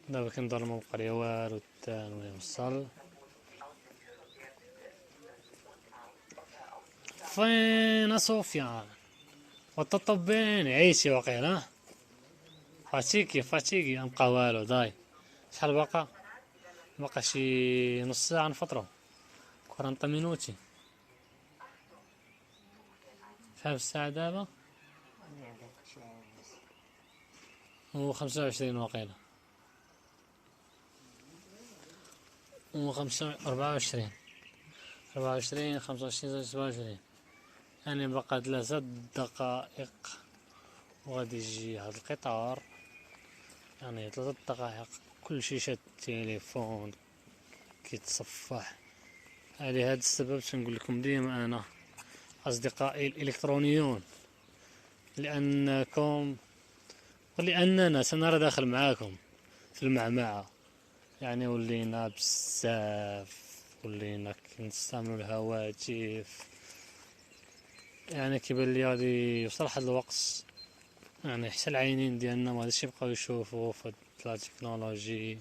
دابا كندور مبقى والو التان ويوصل. فين صوفيا وتطبين عيشي وقيلا. فاتيكي مبقى والو داي. شحال بقى شي نص ساعة نفطرو 40 مينوتي. شحال الساعة دابا؟ هو 25 وقيلا، هو 24 25 27. يعني بقى 3 دقائق وغادي يجي هاد القطار. يعني 3 دقائق كل شاشة التليفون كيتصفح. لهذا السبب تنقول لكم ديما انا اصدقائي الالكترونيون، لانكم ولاننا سنرى داخل معاكم في المعمعة. يعني ولينا بزاف، ولينا كنستعملوا الهواتف. يعني كيبان لي غادي يوصل واحد الوقت يعني حتى العينين ديالنا ما غاديش يبقاو يشوفوا في هاد التكنولوجي.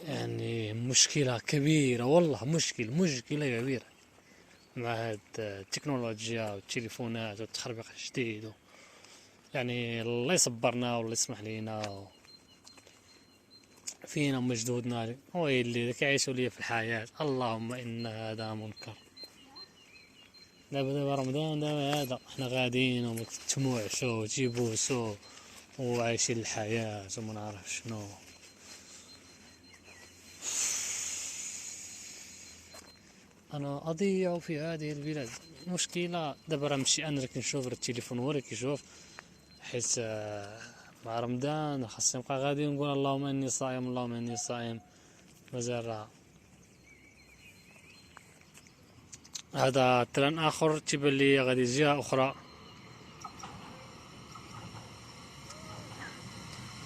يعني مشكلة كبيرة والله، مشكلة كبيرة مع هاد التكنولوجيا والتليفونات والتخربيق الجديد. يعني الله يصبرنا والله يسمح لينا فينا ومجدودنا اللي كيعيشوا لي في الحياة. اللهم إن هذا منكر. دابا رمضان دابا هذا احنا غاديين ومتموعشو وتيبوسو وعايشين الحياة وما نعرف شنو. انا اضيع في هذه البلاد. مشكلة دابا راه ماشي انا اللي كنشوف التليفون هو اللي كيشوف. حيت مع رمضان خاصني نبقى غادي ونقول اللهم اني صائم اللهم اني صائم. مازال راه هذا تران اخر تيبان لي غادي جهة اخرى.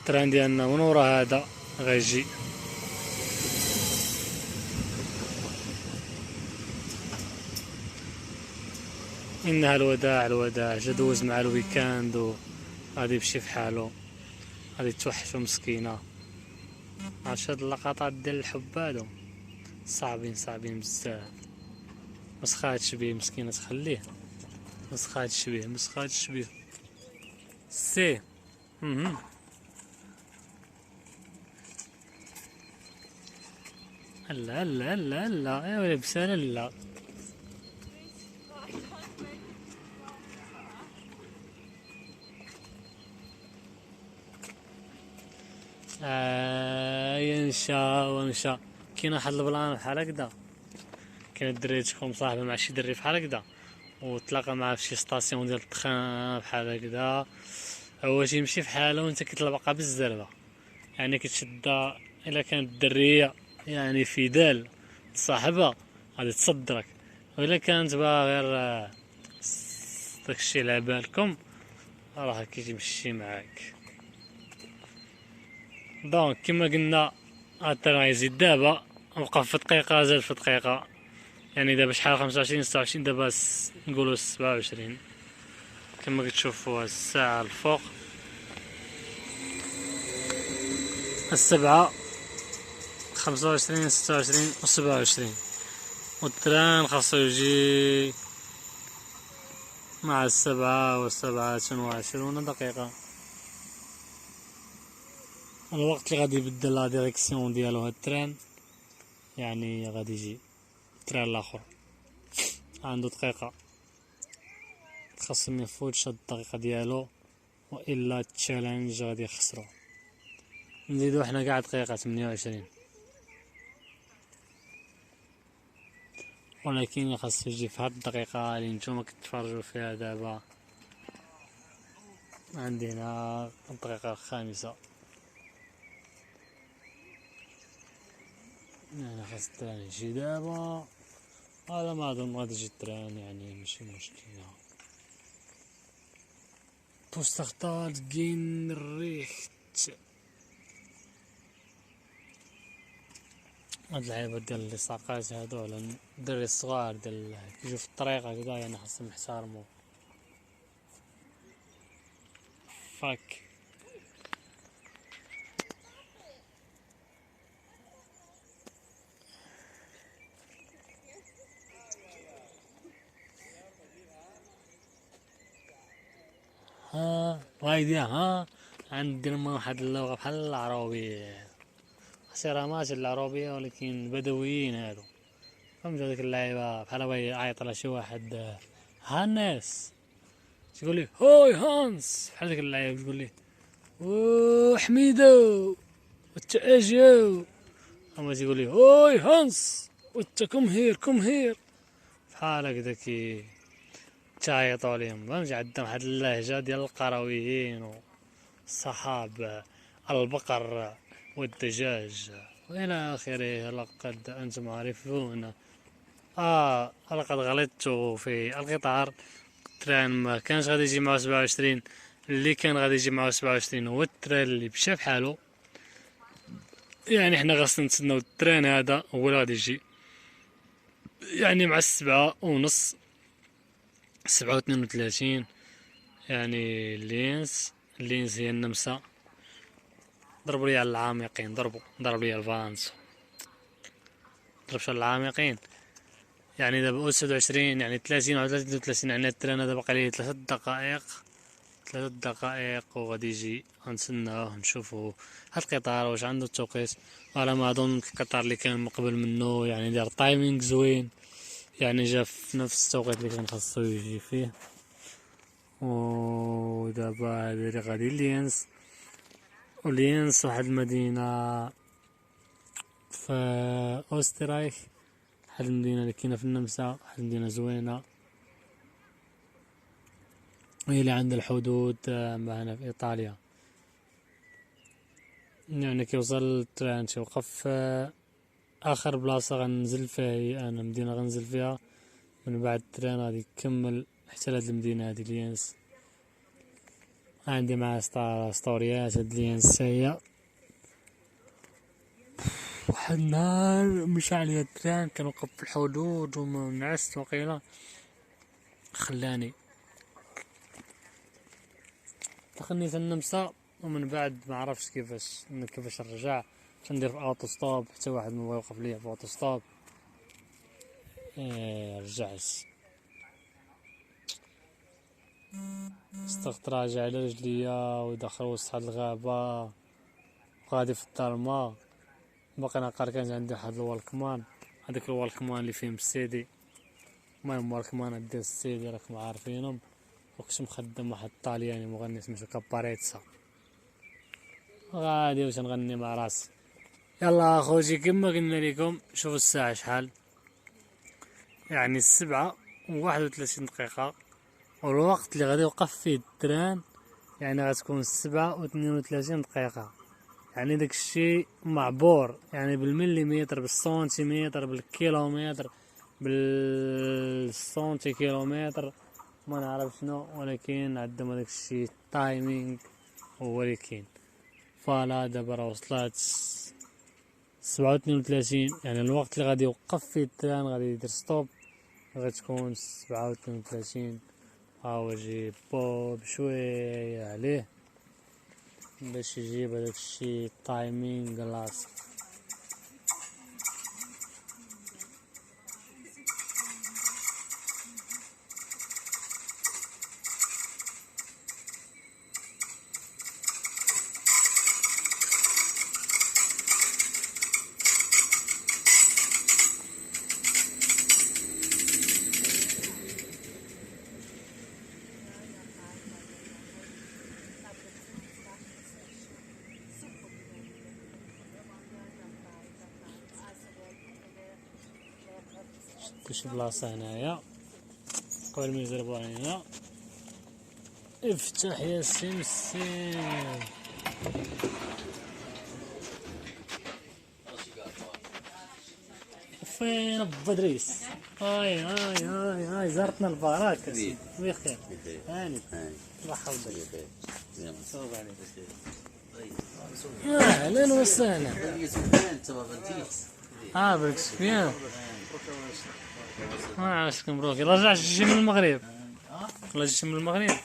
التران ديالنا من ورا هذا غيجي. انها الوداع جدوز مع الويكاند وغادي يمشي في حاله. غادي توحشو مسكينة. عرفت هاد اللقطات ديال الحب هادو صعبين بزاف. مسخاتش بيه مسكينة تخليه. مسخاتش بيه سي. هلا يا ولي بسالة لا. ينشا كاين واحد البلان بحال هكدا. كاين الدري تكون مصاحبة مع شي دري بحال هكدا وتلاقى معاه في شي ستاسيون ديال التخان بحال هكدا. هو تيمشي في حاله وانت كتلبقى بالزربة. يعني كتشدها الا كانت الدرية يعني فدال صاحبها غادي تصدرك. وإلا كانت بقى غير داكشي على بالكم راه كيمشي معاك. دونك كما قلنا التران يزيد دابا وقف في دقيقة زاد في دقيقة. يعني دابا شحال 25 26 دابا نقولو 27 كما كتشوفوا الساعة الفوق 7 25 26 و 27. والتران خاصو يجي مع 7 و27 دقيقة. الوقت اللي غادي يبدل لا ديريكسيون ديالو هاد التران. يعني غادي يجي التران الاخر عنده دقيقة خاصو ميفوتش هاد الدقيقة ديالو والا التشالنج غادي يخسرو. نزيدو حنا كاع دقيقة 28. ولكن خاصو يجي في هاد الدقيقة اللي نتوما كتفرجوا فيها دابا. عندنا الدقيقة الخامسة. يعني خاص التران يجي دابا. على ما اظن غادي يجي التران يعني ماشي مشكلة. بوستختار جين الريخت. هاد العيبات ديال اللصاقات هادو على الدري الصغار ديال كيجيو في الطريق هكدا يعني خاصهم يحترمو. فاك وايد يا ها. عندنا ما واحد اللغة بحال العربية، احترامات العربية ولكن بدويين هادو. فهمت هذيك اللعيبة بحال هو يعيط على شي واحد هانس، تقول لي هاي هانس بحال ديك اللعيبة، تقول لي او حميدو وانت اجيو، اما تقول لي هاي هانس وانت كم هير كم هير بحال هكذا كي تعيطوا عليهم. فهمتي عندهم واحد اللهجة ديال القرويين والصحاب البقر والدجاج والى اخره. لقد انتم عارفون. لقد غلطت في القطار. التران ما كانش غادي يجي معه 27، اللي كان غادي يجي معه 27 هو التران اللي مشى بحالو. يعني حنا خاصنا نتسناو التران هذا هو اللي غادي يجي، يعني مع 7:30 7:32. يعني اللينس هي النمسا. ضربوا لي على العامقين، ضربوا لي الفانس، ضربش على العامقين. يعني دابا 29 يعني 30 أو 33. يعني التران هذا باقي ليه 3 دقائق وغادي يجي. غنتسناوه نشوفو هاد القطار واش عنده التوقيت. على ما اظن القطار اللي كان مقبل منه يعني دار تايمينغ زوين، يعني جا في نفس التوقيت اللي كان خاصو يجي فيه. ودابا هادي اللي غادي لينس واحد المدينة في اوسترايخ، واحد المدينة اللي كاينة في النمسا، واحد المدينة زوينة، هي اللي عند الحدود معنا في ايطاليا. يعني كيوصل التران تيوقف اخر بلاصة غنزل فيها هي انا مدينة غنزل فيها، من بعد التران غادي يكمل حتى لهاد المدينة هادي لينس. عندي معاه ستوريات هاد لينس. هي واحد النهار مشى عليا التران كان وقف في الحدود ونعست وقيلا خلاني دخلني النمسا، ومن بعد ما عرفتش كيفاش نرجع. ندير في اوتو ستوب حتى واحد ما يوقف ليا في اوتو ستوب. رجعت استغت راجع على رجليا ودخل وسط هاد الغابة وغادي في الظلمة. باقي ناقر كان عندي واحد الوالكمان، هذاك الوالكمان اللي فيه السيدي. المهم والكمان ديال السيدي راكم عارفينهم. وكنت مخدم واحد الطالياني مغني سميتو كاباريتسا، غادي واش نغني مع راسي. يلا اخوتي كما قلنا لكم شوفوا الساعة شحال، يعني 7:31 والوقت اللي غادي يوقف فيه التران يعني غتكون 7:32. يعني داك الشيء معبور، يعني بالمليمتر بالسنتيمتر بالكيلومتر بالسنتي كيلومتر ما نعرف شنو، ولكن عندهم هذاك الشيء تايمينغ هو اللي كاين. فوالا دابا راه وصلات 7:32، يعني الوقت اللي غادي يوقف فيه التران غادي يدير ستوب غتكون 7:32. هاو جيب بوب شوية عليه باش يجيب هذاك الشيء تايمينغ لاصق. شي بلاصة هنايا قبل ما يزربوا علينا. افتح يا سمسم. فين ابو ادريس؟ هاي زرتنا الباراك بخير. هاني مرحبا بك. صوب عليك. اهلا وسهلا. بك سفيان. ما عرفتش مبروك. رجعت جيت من المغرب. والله جيت من المغرب.